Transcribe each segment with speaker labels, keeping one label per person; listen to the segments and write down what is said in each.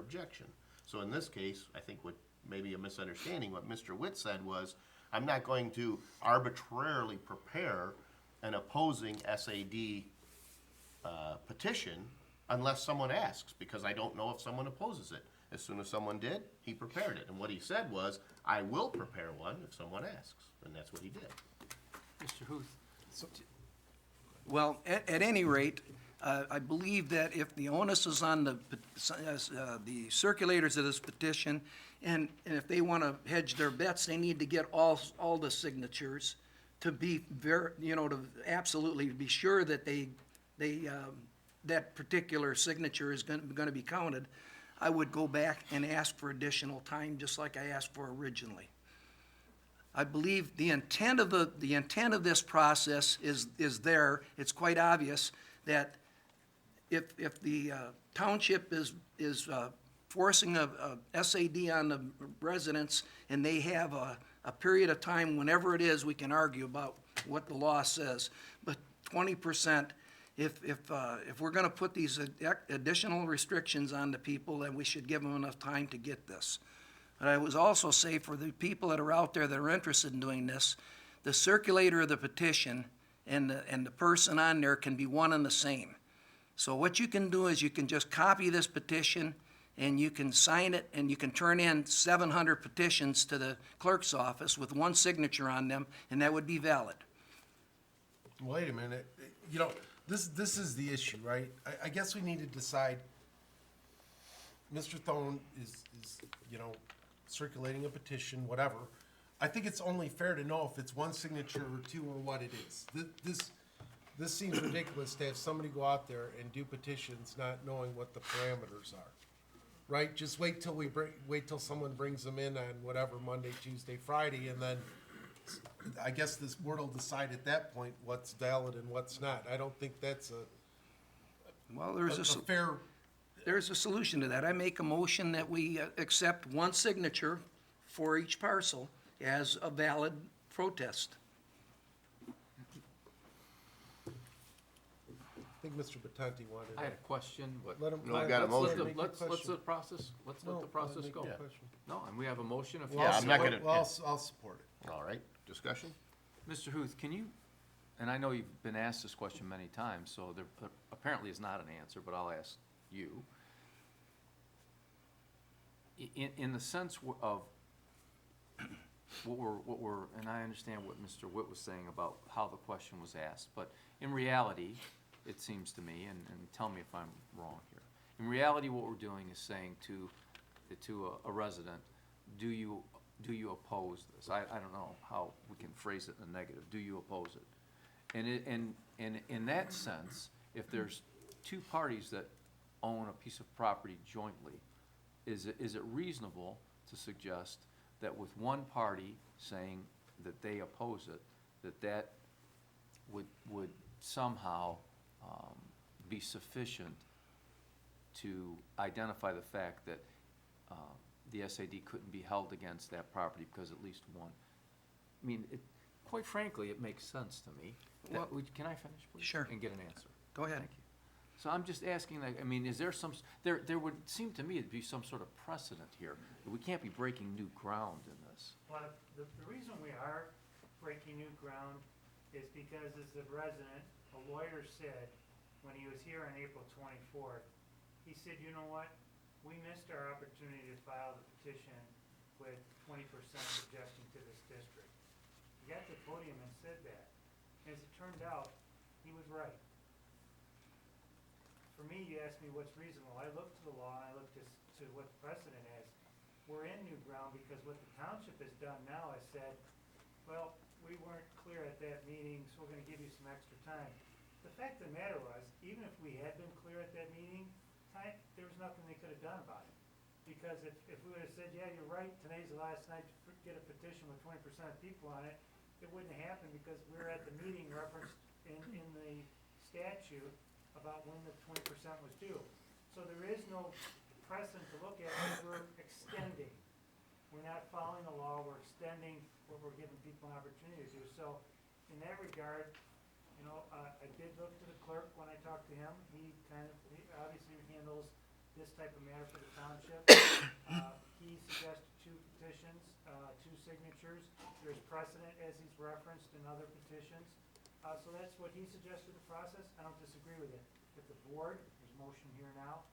Speaker 1: objection. So in this case, I think what, maybe a misunderstanding, what Mr. Witt said was, I'm not going to arbitrarily prepare an opposing SAD petition unless someone asks, because I don't know if someone opposes it. As soon as someone did, he prepared it. And what he said was, I will prepare one if someone asks. And that's what he did.
Speaker 2: Mr. Huth?
Speaker 3: Well, at any rate, I believe that if the onus is on the circulators of this petition, and if they want to hedge their bets, they need to get all the signatures to be to absolutely be sure that that particular signature is going to be counted. I would go back and ask for additional time, just like I asked for originally. I believe the intent of this process is there. It's quite obvious that if the township is forcing a SAD on the residents, and they have a period of time, whenever it is, we can argue about what the law says, but 20%, if we're gonna put these additional restrictions on the people, then we should give them enough time to get this. But I would also say, for the people that are out there that are interested in doing this, the circulator of the petition and the person on there can be one and the same. So what you can do is you can just copy this petition and you can sign it, and you can turn in 700 petitions to the clerk's office with one signature on them, and that would be valid.
Speaker 4: Wait a minute, this is the issue, right? I guess we need to decide, Mr. Thone is circulating a petition, whatever. I think it's only fair to know if it's one signature or two or what it is. This seems ridiculous to have somebody go out there and do petitions not knowing what the parameters are, right? Just wait till someone brings them in on whatever, Monday, Tuesday, Friday, and then I guess this board will decide at that point what's valid and what's not. I don't think that's
Speaker 3: Well,
Speaker 4: a fair.
Speaker 3: there's a solution to that. I make a motion that we accept one signature for each parcel as a valid protest.
Speaker 4: I think Mr. Battanti wanted.
Speaker 2: I had a question, but.
Speaker 4: Let him.
Speaker 1: No, I got a motion.
Speaker 2: Let's let the process go.
Speaker 1: Yeah.
Speaker 2: No, and we have a motion. If
Speaker 1: Yeah, I'm not gonna-
Speaker 4: Well, I'll support it.
Speaker 1: All right, discussion?
Speaker 2: Mr. Huth, can you, and I know you've been asked this question many times, so there apparently is not an answer, but I'll ask you. In the sense of what we're, and I understand what Mr. Witt was saying about how the question was asked, but in reality, it seems to me, and tell me if I'm wrong here. In reality, what we're doing is saying to a resident, do you oppose this? I don't know how we can phrase it in a negative. Do you oppose it? And in that sense, if there's two parties that own a piece of property jointly, is it reasonable to suggest that with one party saying that they oppose it, that would somehow be sufficient to identify the fact that the SAD couldn't be held against that property because at least one? I mean, quite frankly, it makes sense to me. Can I finish, please?
Speaker 3: Sure.
Speaker 2: And get an answer?
Speaker 3: Go ahead.
Speaker 2: Thank you. So I'm just asking, like, I mean, is there there would seem to me to be some sort of precedent here. We can't be breaking new ground in this.
Speaker 5: Well, the reason we are breaking new ground is because, as the resident, a lawyer said, when he was here on April 24th, he said, you know what? We missed our opportunity to file the petition with 20% objecting to this district. He got to the podium and said that. As it turned out, he was right. For me, you asked me what's reasonable. I looked to the law and I looked to what the precedent is. We're in new ground because what the township has done now is said, well, we weren't clear at that meeting, so we're gonna give you some extra time. The fact of the matter was, even if we had been clear at that meeting, there was nothing they could have done about it. Because if we would have said, yeah, you're right, today's the last night to get a petition with 20% of people on it, it wouldn't happen because we're at the meeting referenced in the statute about when the 20% was due. So there is no precedent to look at, because we're extending. We're not following the law, we're extending what we're giving people an opportunity to do. So in that regard, I did look to the clerk when I talked to him. He obviously handles this type of matter for the township. signatures. There's precedent, as he's referenced in other petitions. So that's what he suggested the process. I don't disagree with it. If the board, there's a motion here now,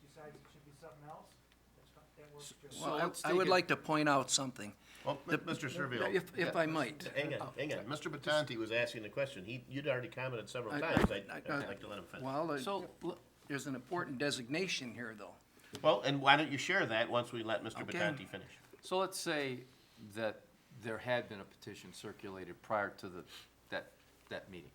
Speaker 5: decides it should be something else, that's fine, that works too.
Speaker 2: So
Speaker 3: Well,
Speaker 2: let's
Speaker 3: I
Speaker 2: take
Speaker 3: would
Speaker 2: it-
Speaker 3: like to point out something.
Speaker 1: Well, Mr. Servil.
Speaker 3: If I might.
Speaker 1: Hang on. Mr. Batanti was asking the question. You'd already commented several
Speaker 3: I-
Speaker 1: times.
Speaker 3: I-
Speaker 1: I'd like to let him finish.
Speaker 3: Well,
Speaker 2: So,
Speaker 3: there's an important designation here, though.
Speaker 1: Well, and why don't you share that once we let Mr.
Speaker 3: Okay.
Speaker 1: Batanti finish?
Speaker 2: So let's say that there had been a petition circulated prior to that meeting.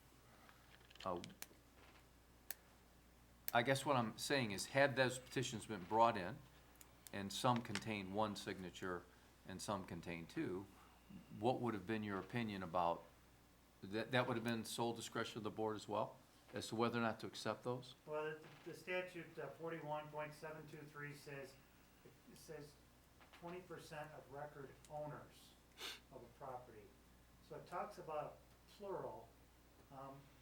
Speaker 2: I guess what I'm saying is, had those petitions been brought in, and some contained one signature and some contained two, what would have been your opinion about, that would have been sole discretion of the board as well, as to whether or not to accept those?
Speaker 5: Well, the statute 41.723 says 20% of record owners of a property. So it talks about plural.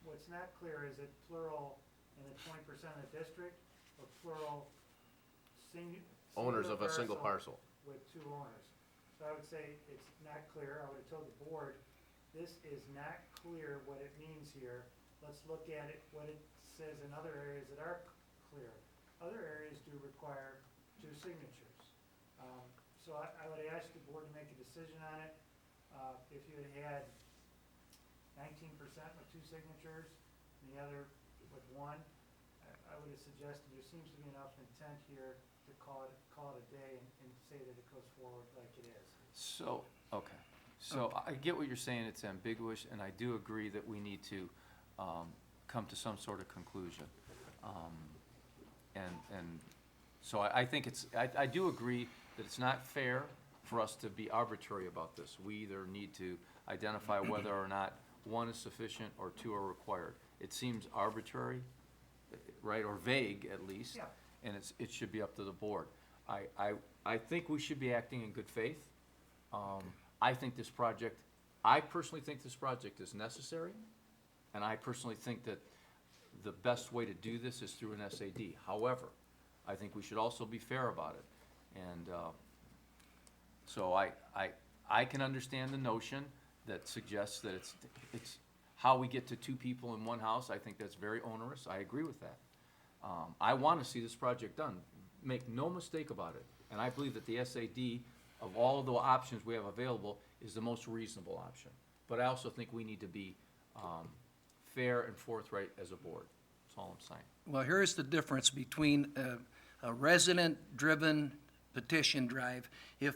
Speaker 5: What's not clear, is it plural in the 20% of the district, or plural
Speaker 1: Owners of a single parcel.
Speaker 5: with two owners? So I would say it's not clear. I would have told the board, this is not clear what it means here. Let's look at it, what it says in other areas that are clear. Other areas do require two signatures. So I would ask the board to make a decision on it. If you had 19% with two signatures, and the other with one, I would have suggested, there seems to be enough intent here to call it a day and say that it goes forward like it is.
Speaker 2: So, okay, so I get what you're saying, it's ambiguous, and I do agree that we need to come to some sort of conclusion. And so I think I do agree that it's not fair for us to be arbitrary about this. We either need to identify whether or not one is sufficient or two are required. It seems arbitrary, right, or vague at least.
Speaker 5: Yeah.
Speaker 2: And it should be up to the board. I think we should be acting in good faith. I personally think this project is necessary, and I personally think that the best way to do this is through an SAD. However, I think we should also be fair about it. And so I can understand the notion that suggests that it's how we get to two people in one house. I think that's very onerous. I agree with that. I want to see this project done. Make no mistake about it. And I believe that the SAD, of all of the options we have available, is the most reasonable option. But I also think we need to be fair and forthright as a board. That's all I'm saying.
Speaker 3: Well, here's the difference between a resident-driven petition drive. If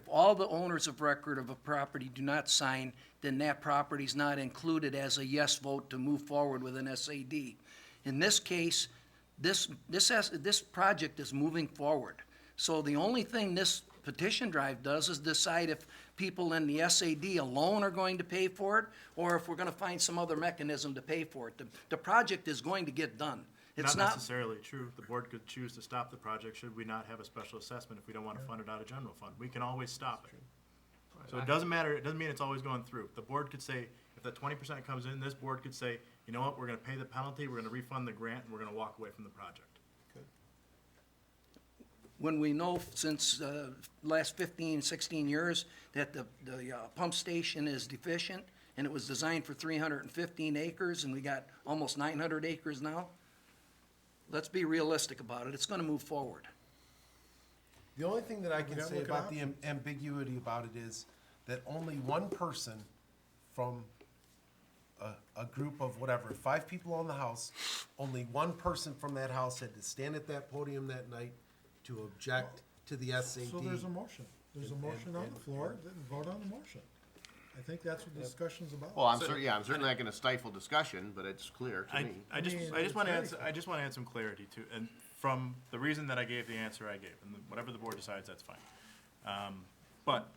Speaker 3: all the owners of record of a property do not sign, then that property's not included as a yes vote to move forward with an SAD. In this case, this project is moving forward. So the only thing this petition drive does is decide if people in the SAD alone are going to pay for it, or if we're gonna find some other mechanism to pay for it. The project is going to get done. It's
Speaker 6: Not
Speaker 3: not,
Speaker 6: necessarily true. The board could choose to stop the project should we not have a special assessment if we don't want to fund it out of general fund. We can always stop it. So it doesn't matter, it doesn't mean it's always going through. The board could say, if that 20% comes in, this board could say, you know what, we're gonna pay the penalty, we're gonna refund the grant, and we're gonna walk away from the project.
Speaker 3: when we know since last 15, 16 years that the pump station is deficient, and it was designed for 315 acres, and we got almost 900 acres now, let's be realistic about it. It's gonna move forward.
Speaker 4: The only thing that I can
Speaker 7: gotta
Speaker 4: say
Speaker 7: look at
Speaker 4: about the ambiguity about it is that only one person from a group of whatever, 5 people on the house, only one person from that house had to stand at that podium that night to object to the SAD.
Speaker 7: So there's a motion. There's a
Speaker 4: And-
Speaker 7: motion on
Speaker 4: and-
Speaker 7: the floor, then vote on the motion. I think that's what the discussion's about.
Speaker 1: Well, I'm certainly not gonna stifle discussion, but it's clear to me.
Speaker 6: I just
Speaker 7: mean,
Speaker 6: want to
Speaker 7: it's
Speaker 6: add, some clarity to, and from the reason that I gave the answer I gave, and whatever the board decides, that's fine. But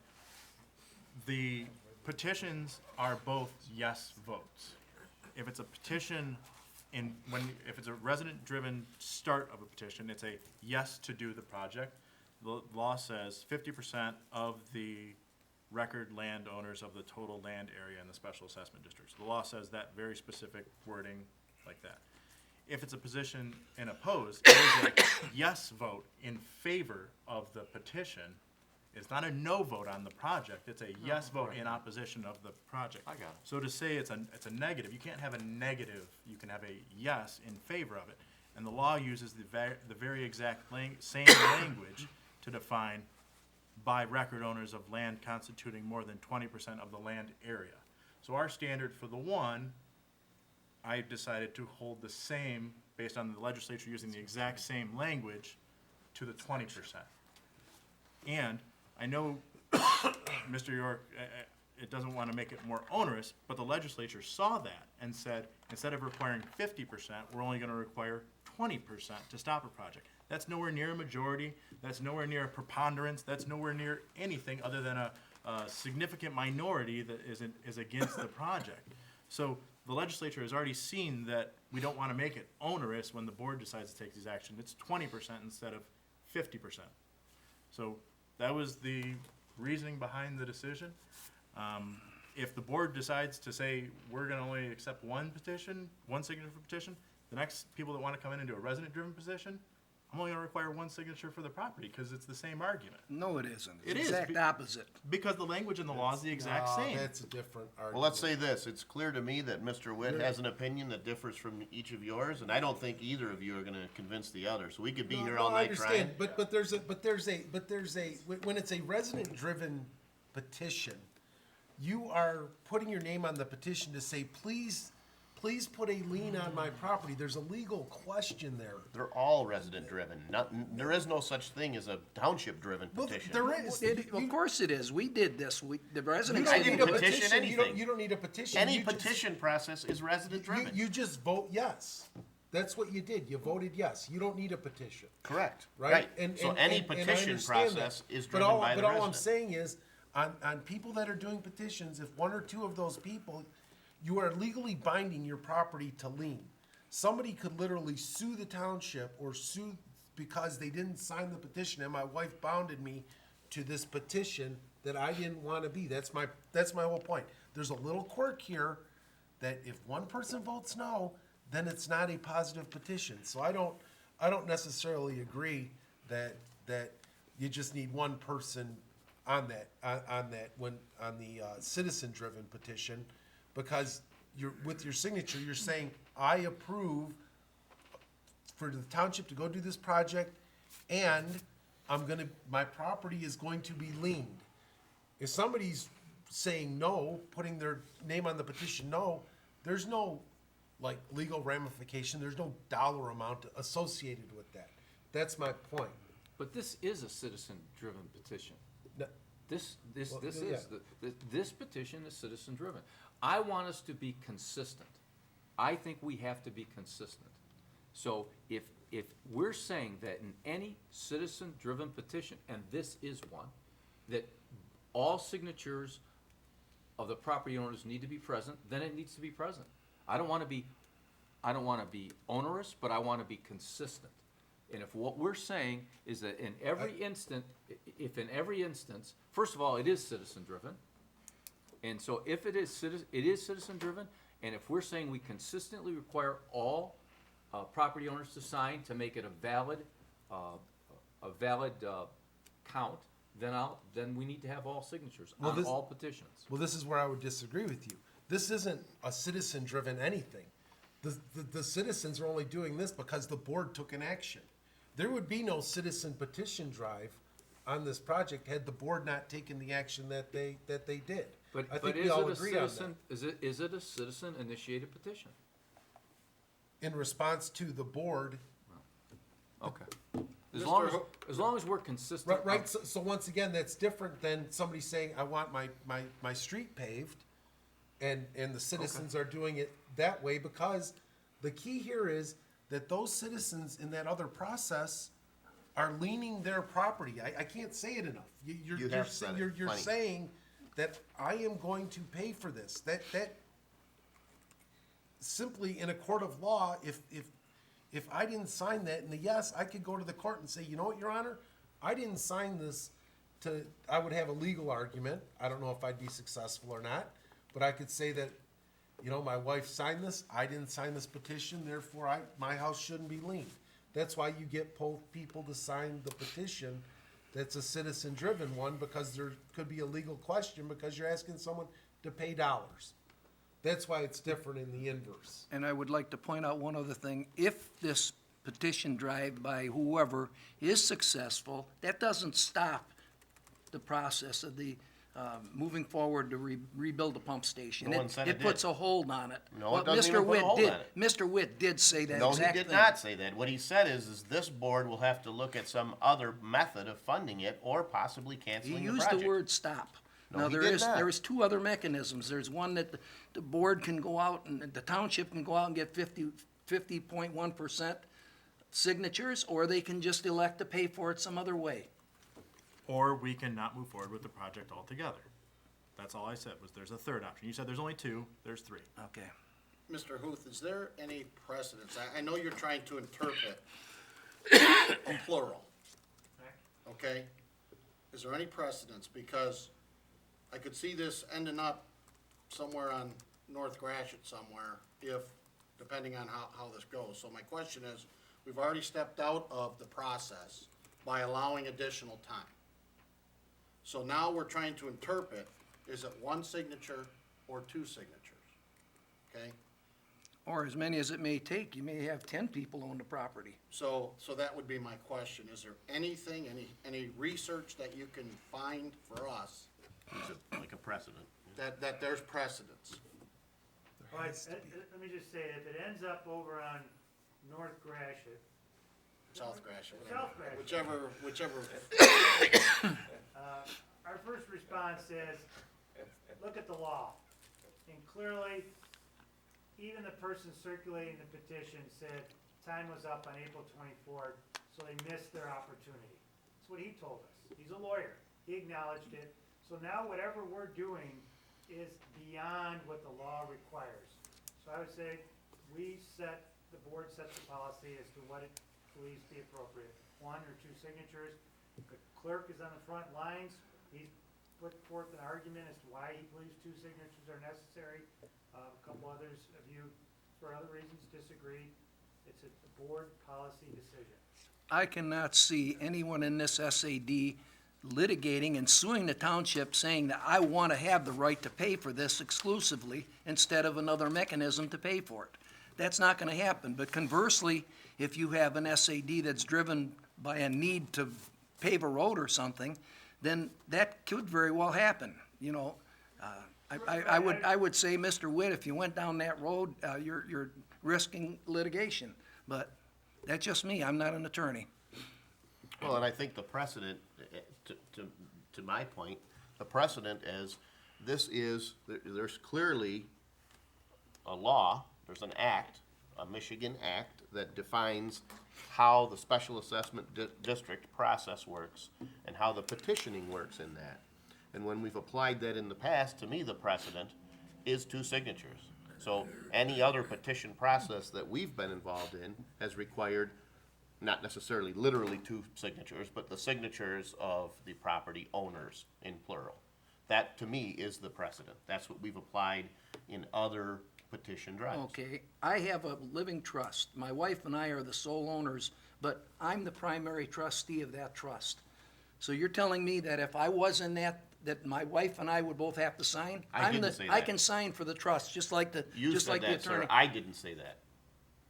Speaker 6: the petitions are both yes votes. If it's a petition if it's a resident-driven start of a petition, it's a yes to do the project. The law says 50% of the record landowners of the total land area in the special assessment districts. The law says that very specific wording like that. If it's a position in opposed, it is a yes vote in favor of the petition It's not a no vote on the project, it's a yes vote in opposition of the project.
Speaker 2: I got it.
Speaker 6: So to say it's a negative, you can't have a negative, you can have a yes in favor of it. And the law uses the very exact same language to define by record owners of land constituting more than 20% of the land area. So our standard for the one, I decided to hold the same, based on the legislature using the exact same language, to the 20%. And I know Mr. York, it doesn't want to make it more onerous, but the legislature saw that and said, instead of requiring 50%, we're only going to require 20% to stop a project. That's nowhere near a majority, that's nowhere near a preponderance, that's nowhere near anything other than a significant minority that is against the project. So the legislature has already seen that we don't want to make it onerous when the board decides to take these actions. It's 20% instead of 50%. So that was the reasoning behind the decision. If the board decides to say, we're gonna only accept one petition, one signature petition, the next people that wanna come in and do a resident-driven petition, I'm only gonna require one signature for the property, because it's the same argument.
Speaker 3: No, it isn't.
Speaker 6: It
Speaker 3: It's
Speaker 6: is.
Speaker 3: the exact opposite.
Speaker 6: Because the language in the law is the exact
Speaker 4: No,
Speaker 6: same.
Speaker 4: That's a different argument.
Speaker 1: Well, let's say this, it's clear to me that Mr. Witt has an opinion that differs from each of yours, and I don't think either of you are gonna convince the other, so we could be here all
Speaker 4: I
Speaker 1: night trying.
Speaker 4: understand, when it's a resident-driven petition, you are putting your name on the petition to say, please put a lien on my property. There's a legal question there.
Speaker 1: They're all resident-driven, there is no such thing as a township-driven
Speaker 4: Well,
Speaker 1: petition.
Speaker 4: there is.
Speaker 3: Of course it is. We did this. The
Speaker 4: You
Speaker 3: residents.
Speaker 1: I
Speaker 4: don't
Speaker 1: didn't
Speaker 4: need a
Speaker 1: petition
Speaker 4: petition.
Speaker 1: anything.
Speaker 4: You don't need a petition.
Speaker 1: Any
Speaker 4: You just-
Speaker 1: petition process is resident-driven.
Speaker 4: You just vote yes. That's what you did. You voted yes. You don't need a petition.
Speaker 1: Correct,
Speaker 4: Right?
Speaker 1: right.
Speaker 4: And-
Speaker 1: So
Speaker 4: and-
Speaker 1: any
Speaker 4: and I
Speaker 1: petition
Speaker 4: understand that.
Speaker 1: process is
Speaker 4: But
Speaker 1: driven
Speaker 4: all-
Speaker 1: by the
Speaker 4: But all I'm
Speaker 1: resident.
Speaker 4: saying is, on people that are doing petitions, if one or two of those people, you are legally binding your property to lien. Somebody could literally sue the township or sue because they didn't sign the petition, and my wife bounded me to this petition that I didn't want to be. That's my whole point. There's a little quirk here that if one person votes no, then it's not a positive petition. So I don't necessarily agree that you just need one person on the citizen-driven petition, because with your signature, you're saying, I approve for the township to go do this project, and my property is going to be liened. If somebody's saying no, putting their name on the petition no, there's no, like, legal ramification, there's no dollar amount associated with that. That's my point.
Speaker 2: But this is a citizen-driven petition.
Speaker 4: No-
Speaker 2: This
Speaker 4: Well,
Speaker 2: is,
Speaker 4: yeah.
Speaker 2: this petition is citizen-driven. I want us to be consistent. I think we have to be consistent. So if we're saying that in any citizen-driven petition, and this is one, that all signatures of the property owners need to be present, then it needs to be present. I don't wanna be onerous, but I wanna be consistent. And if what we're saying is that in every instance, first of all, it is citizen-driven. And so if it is citizen-driven, and if we're saying we consistently require all property owners to sign to make it a valid count, then we need to have all signatures
Speaker 4: Well,
Speaker 2: on
Speaker 4: this-
Speaker 2: all petitions.
Speaker 4: Well, this is where I would disagree with you. This isn't a citizen-driven anything. The citizens are only doing this because the board took an action. There would be no citizen petition drive on this project had the board not taken the action that they did.
Speaker 2: But
Speaker 4: I think
Speaker 2: is
Speaker 4: we all
Speaker 2: it a
Speaker 4: agree on that.
Speaker 2: citizen, is it a citizen-initiated petition?
Speaker 4: In response to the board,
Speaker 2: Okay. As
Speaker 3: Mr.
Speaker 2: long as,
Speaker 3: Ho-
Speaker 2: as long as we're consistent.
Speaker 4: right, so once again, that's different than somebody saying, I want my street paved, and the citizens are doing it that way, because the key here is that those citizens in that other process are leaning their property. I can't say it enough.
Speaker 1: You have said it
Speaker 4: You're
Speaker 1: plenty.
Speaker 4: saying that I am going to pay for this. That simply in a court of law, if I didn't sign that, and the yes, I could go to the court and say, you know what, Your Honor, I didn't sign this I would have a legal argument. I don't know if I'd be successful or not, but I could say that, you know, my wife signed this, I didn't sign this petition, therefore my house shouldn't be liened. That's why you get both people to sign the petition that's a citizen-driven one, because there could be a legal question, because you're asking someone to pay dollars. That's why it's different in the inverse.
Speaker 3: And I would like to point out one other thing. If this petition drive by whoever is successful, that doesn't stop the process of the, moving forward to rebuild the pump station.
Speaker 1: No one said it
Speaker 3: puts
Speaker 1: did.
Speaker 3: a hold on it.
Speaker 1: No, it
Speaker 3: Well,
Speaker 1: doesn't
Speaker 3: Mr.
Speaker 1: even put a
Speaker 3: Witt
Speaker 1: hold
Speaker 3: did-
Speaker 1: on it.
Speaker 3: Mr. Witt did say that
Speaker 1: No,
Speaker 3: exact
Speaker 1: he
Speaker 3: thing.
Speaker 1: did not say that. What he said is this board will have to look at some other method of funding it or possibly
Speaker 3: He
Speaker 1: canceling the
Speaker 3: used
Speaker 1: project.
Speaker 3: the word stop.
Speaker 1: No,
Speaker 3: Now,
Speaker 1: he
Speaker 3: there
Speaker 1: did
Speaker 3: is,
Speaker 1: not.
Speaker 3: there is two other mechanisms. There's one that the board can go out and the township can go out and get 50.1% signatures, or they can just elect to pay for it some other way.
Speaker 6: Or we can not move forward with the project altogether. That's all I said, was there's a third option. You said there's only two, there's three.
Speaker 3: Okay.
Speaker 8: Mr. Huth, is there any precedence? I know you're trying to interpret a plural, okay? Is there any precedence? Because I could see this ending up somewhere on North Gratiot somewhere, if, depending on how this goes. So my question is, we've already stepped out of the process by allowing additional time. So now we're trying to interpret, is it one signature or two signatures? Okay?
Speaker 3: Or as many as it may take. You may have 10 people own the property.
Speaker 8: So that would be my question. Is there anything, any research that you can find for us
Speaker 1: Like a precedent.
Speaker 8: that there's precedence?
Speaker 5: But, let me just say, if it ends up over on North Gratiot,
Speaker 8: South Gratiot,
Speaker 5: South Gratiot.
Speaker 8: whichever.
Speaker 5: Our first response is, look at the law. And clearly, even the person circulating the petition said time was up on April 24th, so they missed their opportunity. That's what he told us. He's a lawyer. He acknowledged it. So now whatever we're doing is beyond what the law requires. So I would say the board sets the policy as to what it believes to be appropriate. One or two signatures. The clerk is on the front lines. He's put forth an argument as to why he believes two signatures are necessary. A couple others of you, for other reasons, disagree. It's a board policy decision.
Speaker 3: I cannot see anyone in this SAD litigating and suing the township saying that I want to have the right to pay for this exclusively instead of another mechanism to pay for it. That's not going to happen. But conversely, if you have an SAD that's driven by a need to pave a road or something, then that could very well happen, you know. I would say, Mr. Witt, if you went down that road, you're risking litigation. But that's just me. I'm not an attorney.
Speaker 1: Well, and I think the precedent, to my point, the precedent is, there's clearly a law, there's an act, a Michigan act that defines how the special assessment district process works and how the petitioning works in that. And when we've applied that in the past, to me, the precedent is two signatures. So any other petition process that we've been involved in has required not necessarily literally two signatures, but the signatures of the property owners in plural. That, to me, is the precedent. That's what we've applied in other petition drives.
Speaker 3: Okay, I have a living trust. My wife and I are the sole owners, but I'm the primary trustee of that trust. So you're telling me that if I was in that my wife and I would both have to sign?
Speaker 1: I didn't say
Speaker 3: I
Speaker 1: that.
Speaker 3: can sign for the trust, just like the
Speaker 1: You said that,
Speaker 3: attorney.
Speaker 1: sir. I didn't say that.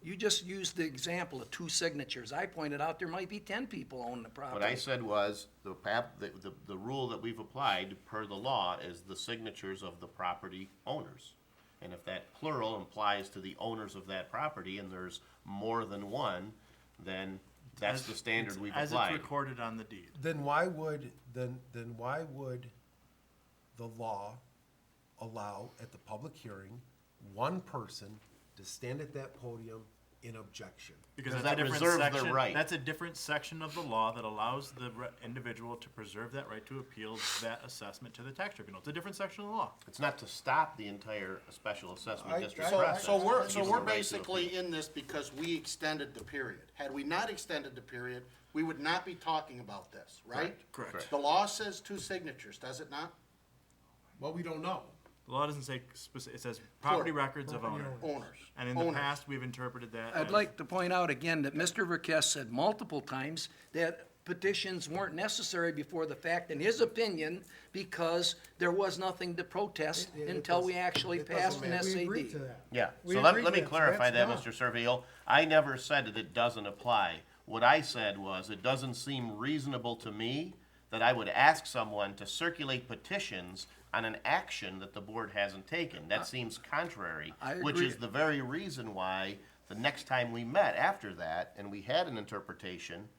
Speaker 3: You just used the example of two signatures. I pointed out there might be 10 people own the property.
Speaker 1: What I said was, the rule that we've applied per the law is the signatures of the property owners. And if that plural implies to the owners of that property and there's more than one, then that's the standard we've
Speaker 6: As it's
Speaker 1: applied.
Speaker 6: recorded on the deed.
Speaker 4: Then why would the law allow at the public hearing one person to stand at that podium in objection?
Speaker 6: Because
Speaker 1: Because
Speaker 6: that's a
Speaker 1: that
Speaker 6: different
Speaker 1: reserves their
Speaker 6: section,
Speaker 1: right.
Speaker 6: that's a different section of the law that allows the individual to preserve that right to appeal that assessment to the tax tribunal. It's a different section of the law.
Speaker 1: It's not to stop the entire special assessment district
Speaker 8: So
Speaker 1: process.
Speaker 8: so we're,
Speaker 1: It's
Speaker 8: so
Speaker 1: the
Speaker 8: we're
Speaker 1: right to
Speaker 8: basically
Speaker 1: appeal.
Speaker 8: in this because we extended the period. Had we not extended the period, we would not be talking about this, right?
Speaker 6: Correct.
Speaker 8: The law says two signatures, does it not?
Speaker 4: Well, we don't know.
Speaker 6: The law doesn't say specific, it says property records of owner.
Speaker 8: Owners.
Speaker 6: And in the
Speaker 8: Owners.
Speaker 6: past, we've interpreted that
Speaker 3: I'd
Speaker 6: as-
Speaker 3: like to point out again that Mr. Verkest said multiple times that petitions weren't necessary before the fact, in his opinion, because there was nothing to protest
Speaker 4: It
Speaker 3: until we
Speaker 4: doesn't-
Speaker 3: actually
Speaker 4: it doesn't
Speaker 3: passed an
Speaker 4: matter.
Speaker 7: We agreed to
Speaker 3: SAD.
Speaker 7: that.
Speaker 1: Yeah,
Speaker 7: We
Speaker 1: so let
Speaker 7: agreed
Speaker 1: me
Speaker 7: to that, so
Speaker 1: clarify that,
Speaker 7: that's
Speaker 1: Mr. Serviel. I never said that it doesn't apply. What I said was, it doesn't seem reasonable to me that I would ask someone to circulate petitions on an action that the board hasn't taken. That seems contrary.
Speaker 3: I
Speaker 1: Which
Speaker 3: agree.
Speaker 1: is the very reason why, the next time we met after that, and we had an interpretation,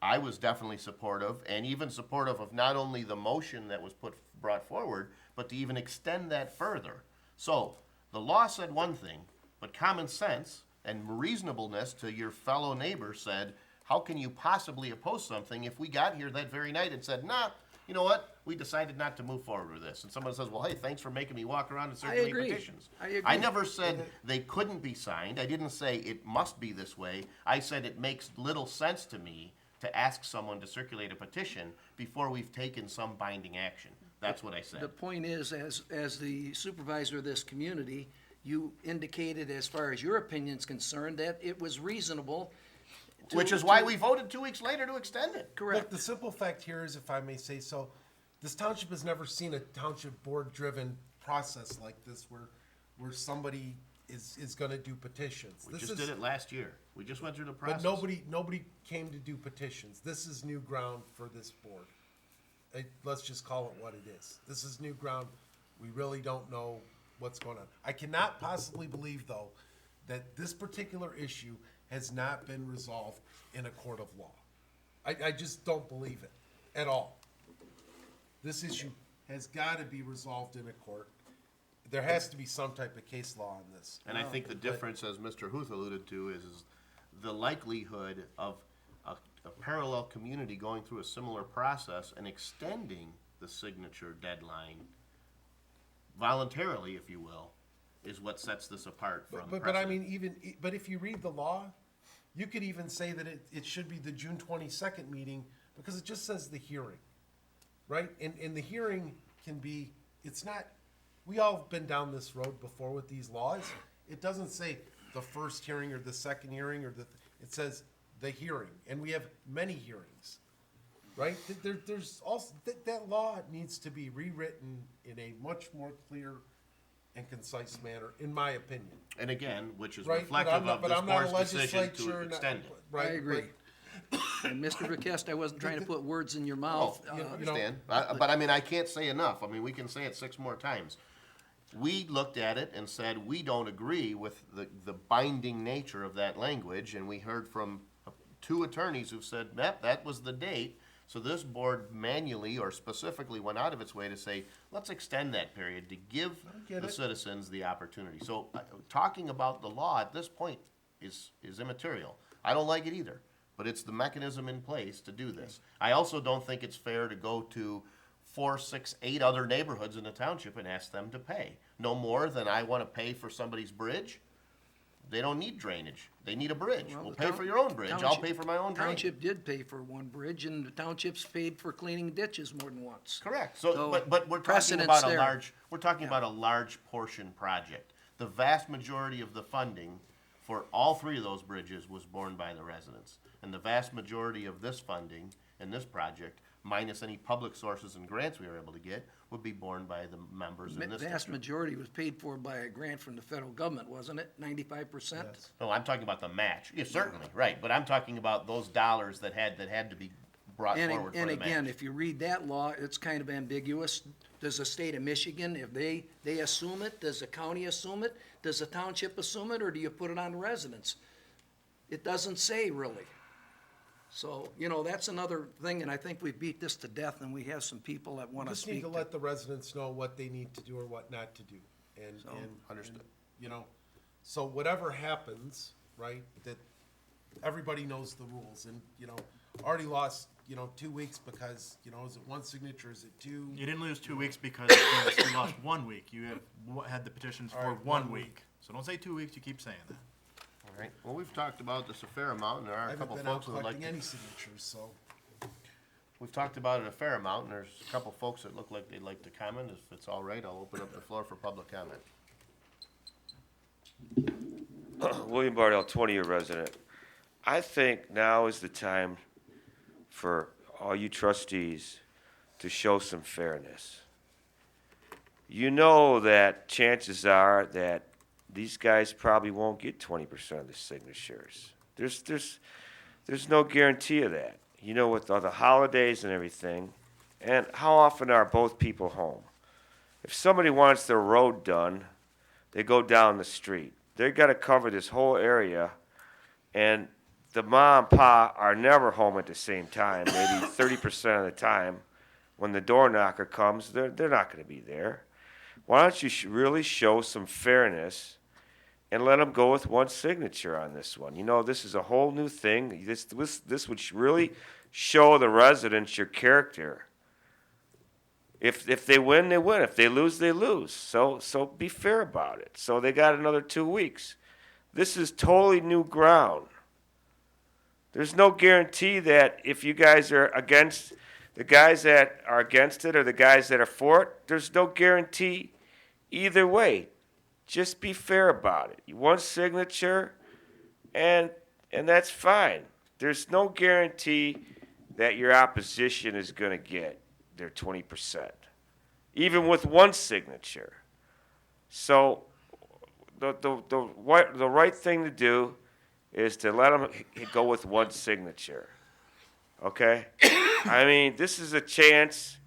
Speaker 1: I was definitely supportive, and even supportive of not only the motion that was brought forward, but to even extend that further. So, the law said one thing, but common sense and reasonableness to your fellow neighbor said, how can you possibly oppose something if we got here that very night and said, nah, you know what, we decided not to move forward with this? And someone says, well, hey, thanks for making me walk around and circulate
Speaker 3: agree.
Speaker 1: petitions.
Speaker 3: I agree.
Speaker 1: I never said they couldn't be signed. I didn't say it must be this way. I said it makes little sense to me to ask someone to circulate a petition before we've taken some binding action. That's what I
Speaker 3: The
Speaker 1: said.
Speaker 3: point is, as the supervisor of this community, you indicated, as far as your opinion's concerned, that it was reasonable.
Speaker 1: Which is why we voted 2 weeks later to extend it.
Speaker 4: Look,
Speaker 3: Correct.
Speaker 4: the simple fact here is, if I may say so, this township has never seen a township board-driven process like this where somebody is gonna do petitions.
Speaker 1: We
Speaker 4: This
Speaker 1: just
Speaker 4: is-
Speaker 1: did it last year. We just went through the
Speaker 4: But
Speaker 1: process.
Speaker 4: nobody came to do petitions. This is new ground for this board. Let's just call it what it is. This is new ground. We really don't know what's going on. I cannot possibly believe, though, that this particular issue has not been resolved in a court of law. I just don't believe it at all. This issue has got to be resolved in a court. There has to be some type of case law on this.
Speaker 1: And I think the difference, as Mr. Huth alluded to, is the likelihood of a parallel community going through a similar process and extending the signature deadline voluntarily, if you will, is what sets this apart from
Speaker 4: But I
Speaker 1: precedent.
Speaker 4: mean, but if you read the law, you could even say that it should be the June 22nd meeting, because it just says the hearing, right? And the hearing can be, it's not, we all have been down this road before with these laws. It doesn't say the first hearing or the second hearing it says the hearing, and we have many hearings, right? There's also, that law needs to be rewritten in a much more clear and concise manner, in my opinion.
Speaker 1: And again, which is
Speaker 4: Right, but
Speaker 1: reflective
Speaker 4: I'm not,
Speaker 1: of
Speaker 4: but
Speaker 1: this
Speaker 4: I'm not a
Speaker 1: board's decision
Speaker 4: legislature.
Speaker 1: to
Speaker 4: and
Speaker 1: extend it.
Speaker 4: Right,
Speaker 3: I agree. And Mr. Verkest, I wasn't trying to put words in your mouth.
Speaker 1: Oh,
Speaker 4: you
Speaker 1: I
Speaker 4: know,
Speaker 1: understand, but I mean, I can't say enough. I mean, we can say it 6 more times. We looked at it and said, we don't agree with the binding nature of that language, and we heard from 2 attorneys who've said, yep, that was the date. So this board manually or specifically went out of its way to say, let's extend that period to give
Speaker 4: get
Speaker 1: the
Speaker 4: it.
Speaker 1: citizens the opportunity. So talking about the law at this point is immaterial. I don't like it either, but it's the mechanism in place to do this. I also don't think it's fair to go to 4, 6, 8 other neighborhoods in the township and ask them to pay. No more than I want to pay for somebody's bridge. They don't need drainage. They need a bridge.
Speaker 3: Well,
Speaker 1: We'll
Speaker 3: the
Speaker 1: pay
Speaker 3: town-
Speaker 1: for your own bridge. I'll
Speaker 3: township-
Speaker 1: pay for my own drain.
Speaker 3: Township did pay for one bridge, and the townships paid for cleaning ditches more than once.
Speaker 1: Correct.
Speaker 3: So,
Speaker 1: So, but we're talking
Speaker 3: precedent's
Speaker 1: about a
Speaker 3: there.
Speaker 1: large, we're talking about a large portion project. The vast majority of the funding for all 3 of those bridges was borne by the residents. And the vast majority of this funding and this project, minus any public sources and grants we were able to get, would be borne by the members in this
Speaker 3: Vast
Speaker 1: district.
Speaker 3: majority was paid for by a grant from the federal government, wasn't it? 95%?
Speaker 1: No, I'm talking about the match. Yeah, certainly, right. But I'm talking about those dollars that had to be brought forward for
Speaker 3: And
Speaker 1: the
Speaker 3: again,
Speaker 1: match.
Speaker 3: if you read that law, it's kind of ambiguous. Does the state of Michigan, if they assume it, does the county assume it? Does the township assume it, or do you put it on the residents? It doesn't say really. So, that's another thing, and I think we beat this to death, and we have some people that want to
Speaker 4: Just need
Speaker 3: speak.
Speaker 4: to let the residents know what they need to do or what not to do. And,
Speaker 1: Understood.
Speaker 4: So whatever happens, right, that everybody knows the rules. And, already lost, 2 weeks because, is it 1 signature, is it 2?
Speaker 6: You didn't lose 2 weeks because you lost 1 week. You had the petitions for
Speaker 4: All right,
Speaker 6: 1
Speaker 4: 1
Speaker 6: week. So don't say 2 weeks, you keep saying that.
Speaker 1: All right. Well, we've talked about this a fair amount, and there
Speaker 4: I
Speaker 1: are a
Speaker 4: haven't
Speaker 1: couple
Speaker 4: been out
Speaker 1: folks who would like
Speaker 4: collecting
Speaker 1: to.
Speaker 4: any signatures, so.
Speaker 1: We've talked about it a fair amount, and there's a couple folks that look like they'd like to comment. If it's all right, I'll open up the floor for public comment.
Speaker 9: William Bardell, 20-year resident. I think now is the time for all you trustees to show some fairness. You know that chances are that these guys probably won't get 20% of the signatures. There's no guarantee of that. You know, with all the holidays and everything, and how often are both people home? If somebody wants their road done, they go down the street. They got to cover this whole area, and the mom and pa are never home at the same time. Maybe 30% of the time, when the door knocker comes, they're not going to be there. Why don't you really show some fairness and let them go with one signature on this one? You know, this is a whole new thing. This would really show the residents your character. If they win, they win. If they lose, they lose. So be fair about it. So they got another 2 weeks. This is totally new ground. There's no guarantee that if you guys are against, the guys that are against it or the guys that are for it, there's no guarantee either way. Just be fair about it. One signature, and that's fine. There's no guarantee that your opposition is going to get their 20%, even with one signature. So the right thing to do is to let them go with one signature. Okay? I mean, this is a chance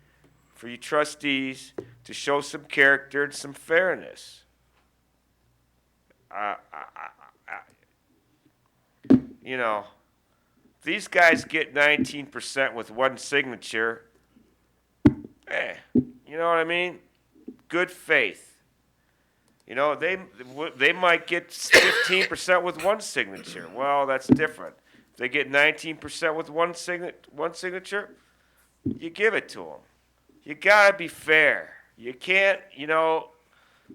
Speaker 9: for you trustees to show some character and some fairness. You know, these guys get 19% with one signature. You know what I mean? Good faith. You know, they might get 15% with one signature. Well, that's different. If they get 19% with one signature, you give it to them. You gotta be fair. You can't, you know,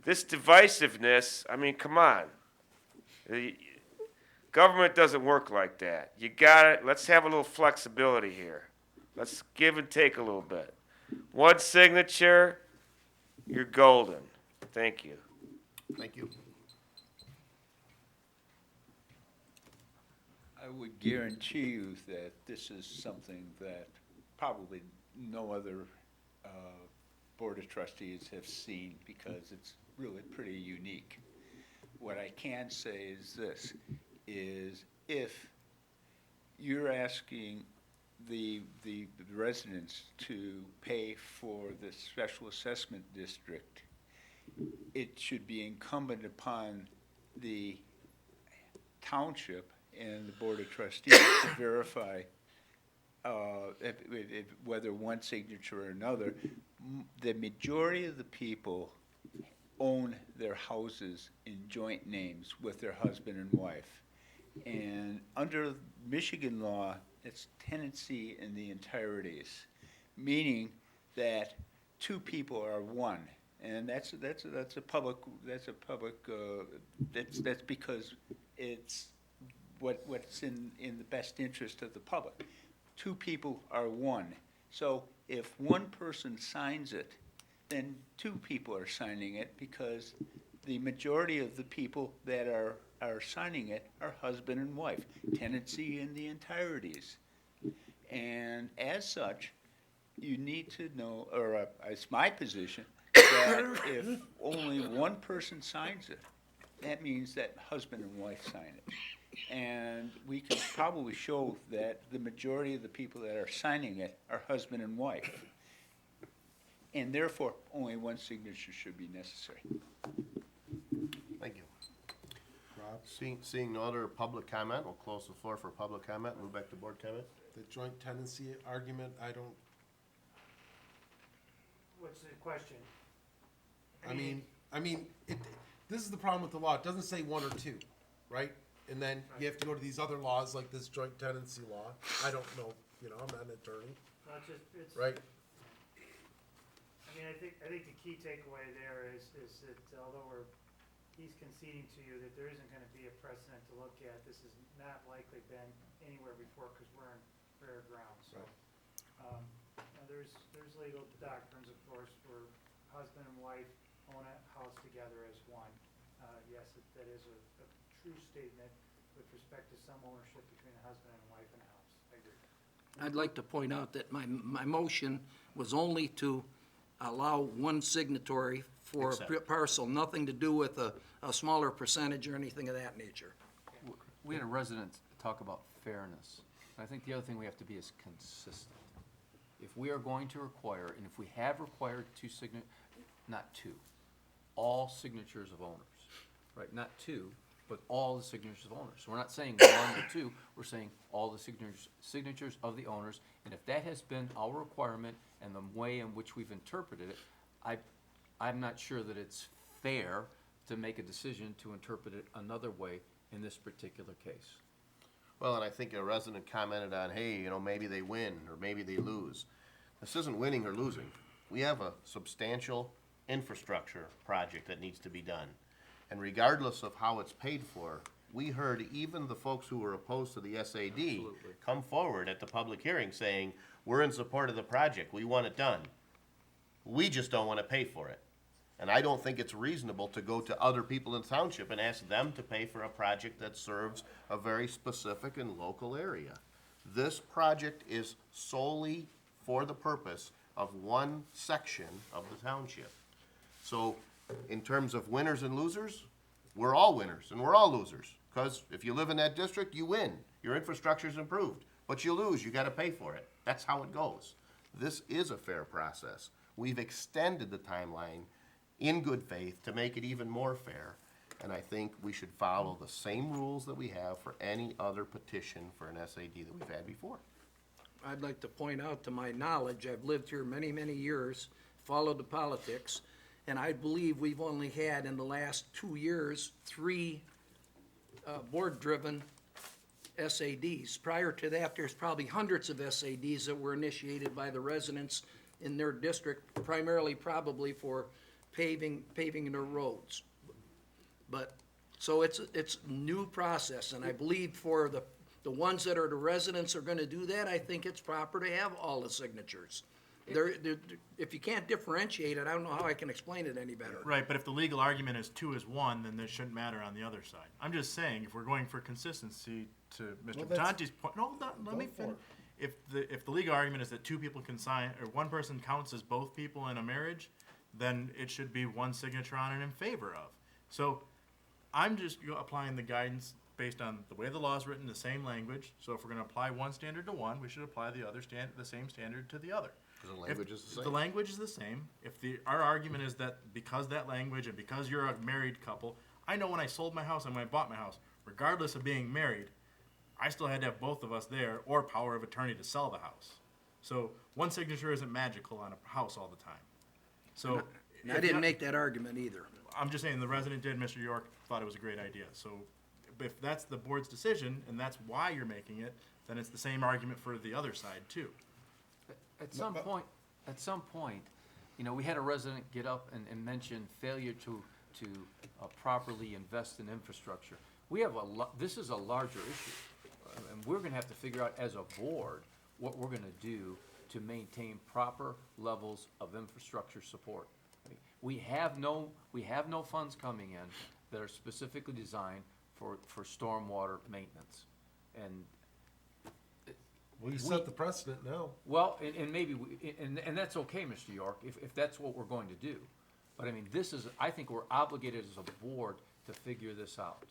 Speaker 9: this divisiveness, I mean, come on. Government doesn't work like that. You gotta, let's have a little flexibility here. Let's give and take a little bit. One signature, you're golden. Thank you.
Speaker 1: Thank you.
Speaker 10: I would guarantee you that this is something that probably no other Board of Trustees have seen, because it's really pretty unique. What I can say is this, is if you're asking the residents to pay for the special assessment district, it should be incumbent upon the township and the Board of Trustees to verify whether one signature or another. The majority of the people own their houses in joint names with their husband and wife. And under Michigan law, it's tenancy in the entireties, meaning that two people are one. And that's because it's what's in the best interest of the public. Two people are one. So if one person signs it, then two people are signing it, because the majority of the people that are signing it are husband and wife, tenancy in the entireties. And as such, you need to know, or it's my position, that if only one person signs it, that means that husband and wife sign it. And we can probably show that the majority of the people that are signing it are husband and wife. And therefore, only one signature should be necessary.
Speaker 1: Thank you. Seeing no other public comment, we'll close the floor for public comment, move back to board comment.
Speaker 4: The joint tenancy argument,
Speaker 5: What's the question?
Speaker 4: this is the problem with the law. It doesn't say one or two, right? And then you have to go to these other laws like this joint tenancy law. I don't know, I'm not an attorney,
Speaker 5: It's,
Speaker 4: right?
Speaker 5: I think the key takeaway there is that although he's conceding to you that there isn't gonna be a precedent to look at, this has not likely been anywhere before, because we're in rare ground, so. Now there's legal doctrines, of course, where husband and wife own a house together as one. Yes, that is a true statement with respect to some ownership between a husband and wife in a house, I agree.
Speaker 3: I'd like to point out that my motion was only to allow one signatory for a
Speaker 1: Accept.
Speaker 3: parcel, nothing to do with a smaller percentage or anything of that nature.
Speaker 2: We had a resident talk about fairness. I think the other thing we have to be is consistent. If we are going to require, and if we have required not two, all signatures of owners, right? Not two, but all the signatures of owners. So we're not saying one or two, we're saying all the signatures of the owners. And if that has been our requirement and the way in which we've interpreted it, I'm not sure that it's fair to make a decision to interpret it another way in this particular case.
Speaker 1: Well, and I think a resident commented on, hey, you know, maybe they win or maybe they lose. This isn't winning or losing. We have a substantial infrastructure project that needs to be done. And regardless of how it's paid for, we heard even the folks who were opposed to the SAD come forward at the public hearing saying, we're in support of the project, we want it done. We just don't want to pay for it. And I don't think it's reasonable to go to other people in the township and ask them to pay for a project that serves a very specific and local area. This project is solely for the purpose of one section of the township. So in terms of winners and losers, we're all winners and we're all losers. Because if you live in that district, you win. Your infrastructure's improved. But you lose, you gotta pay for it. That's how it goes. This is a fair process. We've extended the timeline in good faith to make it even more fair. And I think we should follow the same rules that we have for any other petition for an SAD that we've had before.
Speaker 3: I'd like to point out, to my knowledge, I've lived here many, many years, followed the politics, and I believe we've only had in the last 2 years, 3 board-driven SADs. Prior to that, there's probably hundreds of SADs that were initiated by the residents in their district, primarily probably for paving their roads. But, so it's a new process, and I believe for the ones that are the residents are gonna do that, I think it's proper to have all the signatures. If you can't differentiate it, I don't know how I can explain it any better.
Speaker 6: Right, but if the legal argument is 2 is 1, then it shouldn't matter on the other side. I'm just saying, if we're going for consistency, to Mr.
Speaker 4: Well, that's-
Speaker 6: Patanti's point, no, let me
Speaker 4: Go for
Speaker 6: finish. If the legal argument is that 2 people can sign, or one person counts as both people in a marriage, then it should be one signature on and in favor of. So I'm just applying the guidance based on the way the law is written, the same language. So if we're gonna apply one standard to one, we should apply the same standard to the other.
Speaker 1: Because the language is the
Speaker 6: If
Speaker 1: same.
Speaker 6: the language is the same, if our argument is that because that language and because you're a married couple, I know when I sold my house and when I bought my house, regardless of being married, I still had to have both of us there or power of attorney to sell the house. So one signature isn't magical on a house all the time. So.
Speaker 3: And I didn't make that argument either.
Speaker 6: I'm just saying the resident did, Mr. York thought it was a great idea. So if that's the board's decision and that's why you're making it, then it's the same argument for the other side too.
Speaker 2: At some point, you know, we had a resident get up and mention failure to properly invest in infrastructure. We have this is a larger issue, and we're gonna have to figure out as a board what we're gonna do to maintain proper levels of infrastructure support. We have no funds coming in that are specifically designed for stormwater maintenance. And
Speaker 4: Well, you set the precedent now.
Speaker 2: well, and maybe, and that's okay, Mr. York, if that's what we're going to do. But I mean, I think we're obligated as a board to figure this out.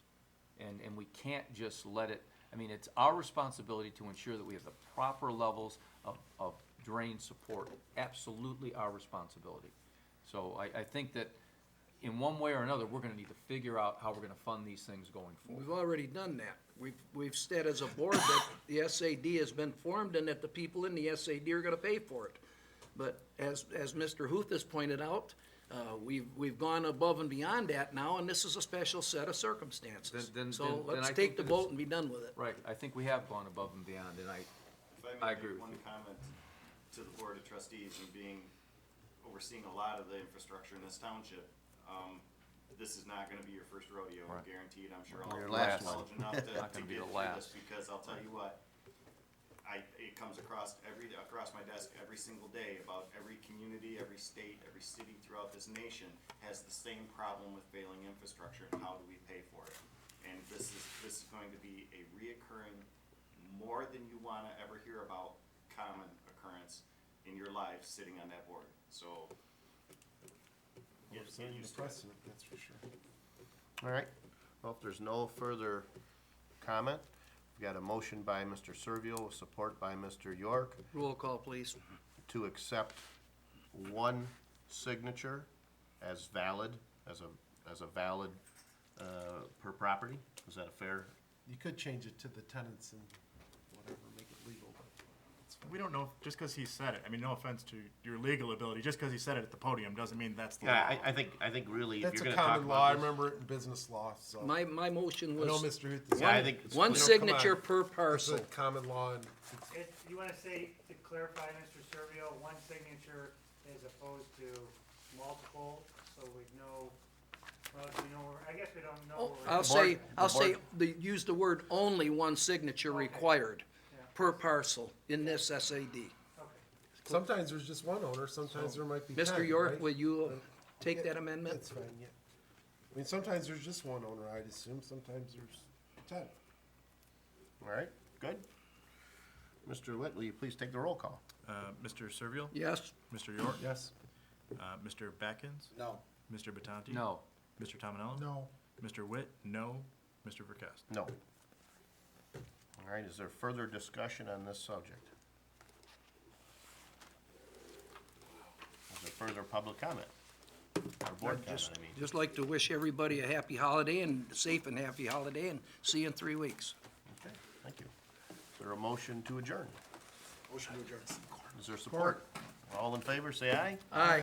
Speaker 2: And we can't just let it, I mean, it's our responsibility to ensure that we have the proper levels of drain support, absolutely our responsibility. So I think that in one way or another, we're gonna need to figure out how we're gonna fund these things going forward.
Speaker 3: We've already done that. We've said as a board that the SAD has been formed and that the people in the SAD are gonna pay for it. But as Mr. Huth has pointed out, we've gone above and beyond that now, and this is a special set of circumstances.
Speaker 2: Then
Speaker 3: So
Speaker 2: I
Speaker 3: let's
Speaker 2: think
Speaker 3: take the
Speaker 2: that
Speaker 3: vote and be done with it.
Speaker 2: Right, I think we have gone above and beyond, and
Speaker 11: If
Speaker 2: I
Speaker 11: I
Speaker 2: agree
Speaker 11: may
Speaker 2: with
Speaker 11: make one comment to the Board of Trustees and overseeing a lot of the infrastructure in this township, this is not gonna be your first rodeo, I'm
Speaker 2: Right.
Speaker 11: guaranteed. I'm sure all
Speaker 2: Your
Speaker 11: of you are
Speaker 2: last
Speaker 11: knowledge
Speaker 2: one.
Speaker 11: enough
Speaker 2: Not
Speaker 11: to
Speaker 2: gonna
Speaker 11: get
Speaker 2: be the
Speaker 11: through
Speaker 2: last.
Speaker 11: this, because I'll tell you what, it comes across my desk every single day about every community, every state, every city throughout this nation has the same problem with failing infrastructure, and how do we pay for it? And this is going to be a reoccurring, more than you wanna ever hear about common occurrence in your life sitting on that board, so.
Speaker 4: We're setting the precedent, that's for sure.
Speaker 1: All right, well, if there's no further comment, we've got a motion by Mr. Servio, with support by Mr. York,
Speaker 3: Roll call, please.
Speaker 1: to accept one signature as valid, as a valid, per property. Is that a fair?
Speaker 4: You could change it to the tenants and whatever, make it legal, but it's fine.
Speaker 6: We don't know, just because he said it, I mean, no offense to your legal ability, just because he said it at the podium doesn't mean that's the law.
Speaker 1: Yeah, I think really, if
Speaker 4: That's
Speaker 1: you're
Speaker 4: a
Speaker 1: gonna talk
Speaker 4: common law, I
Speaker 1: about this.
Speaker 4: remember it in business law, so.
Speaker 3: My motion
Speaker 4: I know
Speaker 3: was
Speaker 4: Mr. Huth.
Speaker 1: Yeah, I think it's
Speaker 3: one
Speaker 1: clear.
Speaker 3: signature per
Speaker 4: It's
Speaker 3: parcel.
Speaker 4: a common law and
Speaker 5: You wanna say, to clarify, Mr. Servio, one signature as opposed to multiple, so we know, well, I guess we don't know. where we're-
Speaker 3: I'll say, use the word only one signature
Speaker 5: Okay.
Speaker 3: required
Speaker 5: Yeah.
Speaker 3: per parcel in this SAD.
Speaker 5: Okay.
Speaker 4: sometimes there's just one owner, sometimes there might be 10,
Speaker 3: Mr. York,
Speaker 4: right?
Speaker 3: will you take
Speaker 4: Yeah,
Speaker 3: that amendment?
Speaker 4: That's fine, yeah. I mean, sometimes there's just one owner, I'd assume, sometimes there's 10.
Speaker 1: All right, good. Mr. Witt, will you please take the roll call?
Speaker 6: Mr. Servil?
Speaker 3: Yes?
Speaker 6: Mr. York?
Speaker 4: Yes.
Speaker 6: Mr. Batkins?
Speaker 8: No.
Speaker 6: Mr. Batanti?
Speaker 2: No.
Speaker 6: Mr. Tominelli?
Speaker 7: No,
Speaker 6: Mr. Witt? No. Mr. Verkast?
Speaker 1: No. All right, is there further discussion on this subject? Is there further public comment? Or board comment, I mean.
Speaker 3: Just like to wish everybody a happy holiday and a safe and happy holiday, and see you in 3 weeks.
Speaker 1: Okay, thank you. Is there a motion to adjourn?
Speaker 8: Motion to adjourn.
Speaker 1: Is there support? All in favor, say aye.
Speaker 3: Aye.